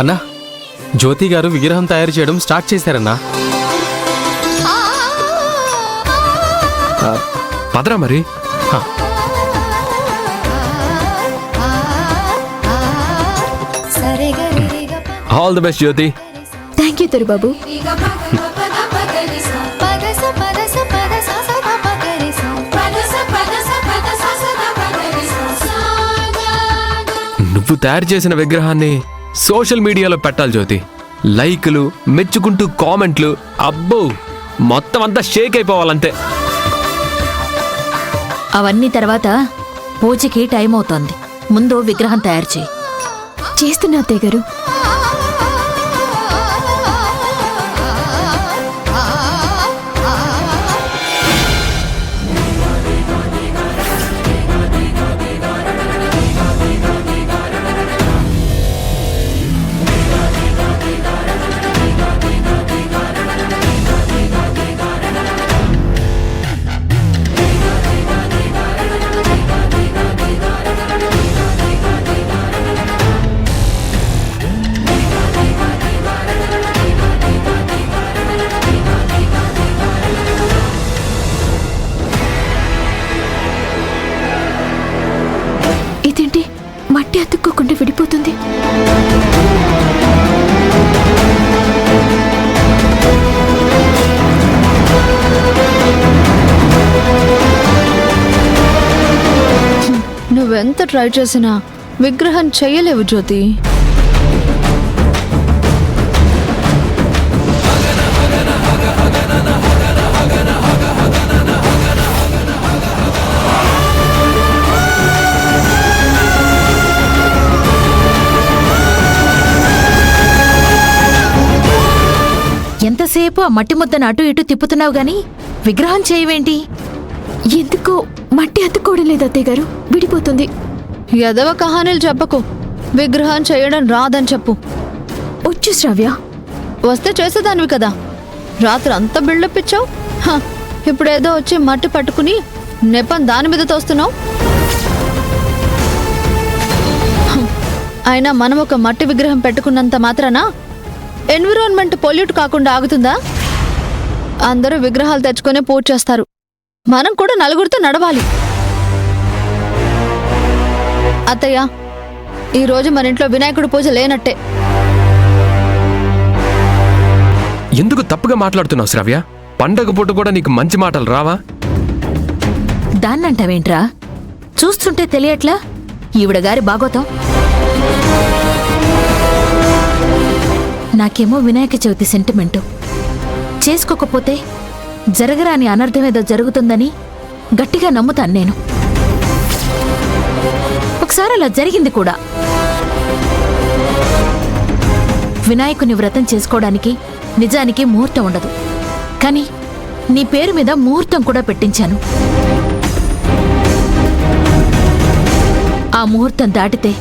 అన్నా, జ్యోతి గారు విగ్రహం తయారు చేయడం స్టార్ట్ చేశారన్నా. పదరా మరి. All the best Jyoti. Thank you Toribabu. నువ్వు తయారు చేసిన విగ్రహాన్ని సోషల్ మీడియాలో పెట్టాలి జ్యోతి. లైకులు, మెచ్చుకుంటూ కామెంట్లు, అబ్బో మొత్తం అంతా షేక్ అయిపోవాలంతే. అవన్నీ తర్వాత పూజకి టైం అవుతోంది. ముందు విగ్రహం తయారు చేయి. చేస్తున్నా అత్తయ్య గారు. ఇదేంటి మట్టి అతుక్కోకుండా విడిపోతుంది? నువ్వెంత ట్రై చేసినా విగ్రహం చెయ్యలేవు జ్యోతి. ఎంతసేపు ఆ మట్టి ముద్దను అటు ఇటు తిప్పుతున్నావు గాని విగ్రహం చేయవేంటి? ఎందుకో మట్టి అతుక్కోవడం లేదు అత్తయ్య గారు, విడిపోతుంది. ఎదవ కహానీలు చెప్పకు. విగ్రహం చేయడం రాదని చెప్పు. వచ్చు శ్రావ్య. వస్తే చేసేదానివి కదా. రాత్రి అంతా బిల్డప్ ఇచ్చావు. ఇప్పుడేదో వచ్చి మట్టి పట్టుకుని నెపం దాని మీద తోస్తున్నావు. అయినా మనం ఒక మట్టి విగ్రహం పెట్టుకున్నంత మాత్రాన ఎన్విరాన్మెంట్ పొల్యూట్ కాకుండా ఆగుతుందా? అందరూ విగ్రహాలు తెచ్చుకునే పూజ చేస్తారు. మనం కూడా నలుగురితో నడవాలి. అత్తయ్య, ఈరోజు మన ఇంట్లో వినాయకుడి పూజ లేనట్టే. ఎందుకు తప్పుగా మాట్లాడుతున్నావు శ్రావ్య? పండగ పూట కూడా నీకు మంచి మాటలు రావా? దాన్నంటావేంట్రా? చూస్తుంటే తెలియట్లా ఈవిడ గారి బాగోతాం. నాకేమో వినాయక చవితి సెంటిమెంటు. చేసుకోకపోతే జరగరాని అనర్థమేదో జరుగుతుందని గట్టిగా నమ్ముతాను నేను. ఒకసారి అలా జరిగింది కూడా. వినాయకుని వ్రతం చేసుకోవడానికి నిజానికి ముహూర్తం ఉండదు, కానీ నీ పేరు మీద ముహూర్తం కూడా పెట్టించాను. ఆ ముహూర్తం దాటితే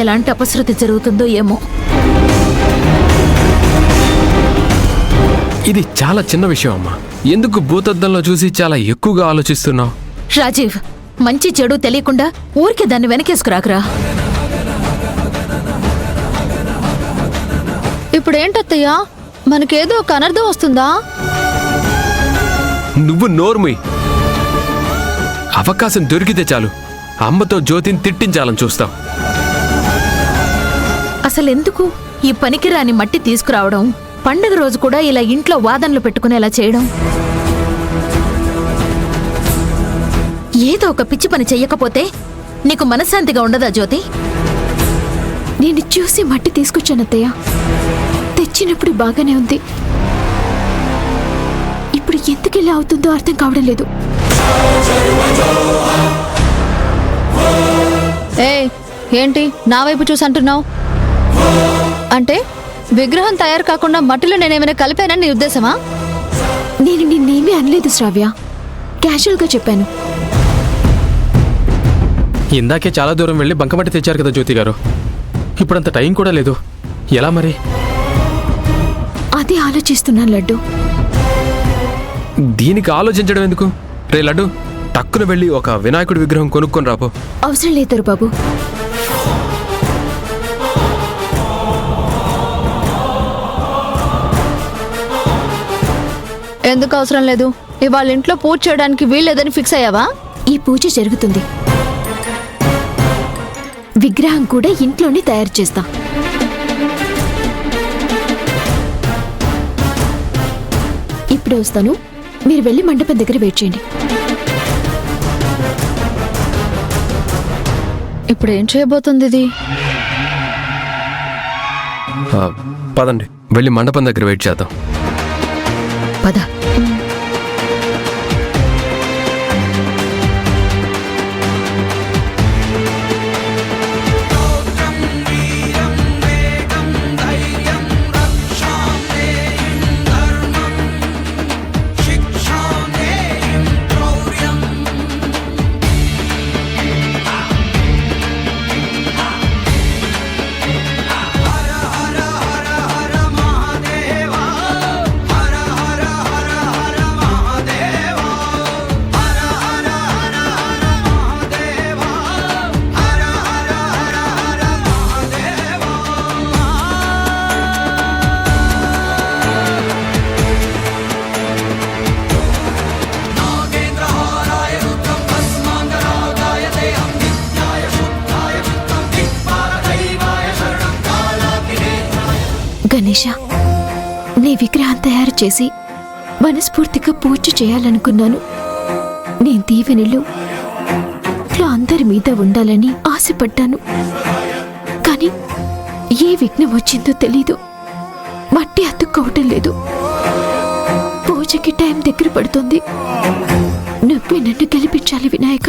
ఎలాంటి అపశృతి జరుగుతుందో ఏమో. ఇది చాలా చిన్న విషయం అమ్మా. ఎందుకు భూతద్దంలో చూసి చాలా ఎక్కువగా ఆలోచిస్తున్నావు? రాజీవ్, మంచి చెడు తెలియకుండా ఊరికే దాన్ని వెనకేసుకురాకరా. ఇప్పుడేంటత్తయ్యా, మనకేదో ఒక అనర్థం వస్తుందా? నువ్వు నోర్మి. అవకాశం దొరికితే చాలు అమ్మతో జ్యోతిని తిట్టించాలని చూస్తావు. అసలెందుకు ఈ పనికిరాని మట్టి తీసుకురావడం, పండుగ రోజు కూడా ఇలా ఇంట్లో వాదనలు పెట్టుకునేలా చేయడం? ఏదో ఒక పిచ్చి పని చెయ్యకపోతే నీకు మనశ్శాంతిగా ఉండదా జ్యోతి? నేను చూసి మట్టి తీసుకొచ్చాను అత్తయ్య. తెచ్చినప్పుడు బాగానే ఉంది. ఇప్పుడు ఎందుకు ఇలా అవుతుందో అర్థం కావడం లేదు. ఏంటి నా వైపు చూసి అంటున్నావు? అంటే విగ్రహం తయారు కాకుండా మట్టిలో నేనేమైనా కలిపానని నీ ఉద్దేశమా? నేను నిన్నేమీ అనలేదు శ్రావ్య, క్యాజువల్గా చెప్పాను. ఇందాకే చాలా దూరం వెళ్ళి బంకమట్టి తెచ్చారు కదా జ్యోతి గారు. ఇప్పుడంత టైం కూడా లేదు. ఎలా మరి? అదే ఆలోచిస్తున్నాను లడ్డు. దీనికి ఆలోచించడం ఎందుకు? రే లడ్డు, టక్కున వెళ్ళి ఒక వినాయకుడి విగ్రహం కొనుక్కొని రాపో. అవసరం లేదు బాబు. ఎందుకు అవసరం లేదు? ఇవాళ ఇంట్లో పూజ చేయడానికి వీల్లేదని ఫిక్స్ అయ్యావా? ఈ పూజ జరుగుతుంది. విగ్రహం కూడా ఇంట్లోనే తయారు చేస్తా. ఇప్పుడే వస్తాను. మీరు వెళ్ళి మండపం దగ్గర వెయిట్ చేయండి. ఇప్పుడు ఏం చేయబోతుంది ఇది? పదండి, వెళ్ళి మండపం దగ్గర వెయిట్ చేద్దాం. పద. గణేష, నీ విగ్రహం తయారు చేసి మనస్ఫూర్తిగా పూజ చేయాలనుకున్నాను. నేను దీవెనలు ఇంట్లో అందరి మీద ఉండాలని ఆశపడ్డాను. కానీ ఏ విఘ్నం వచ్చిందో తెలీదు. మట్టి అతుక్కోవటం లేదు. పూజకి టైం దగ్గర పడుతుంది. నువ్వే నన్ను గెలిపించాలి వినాయక.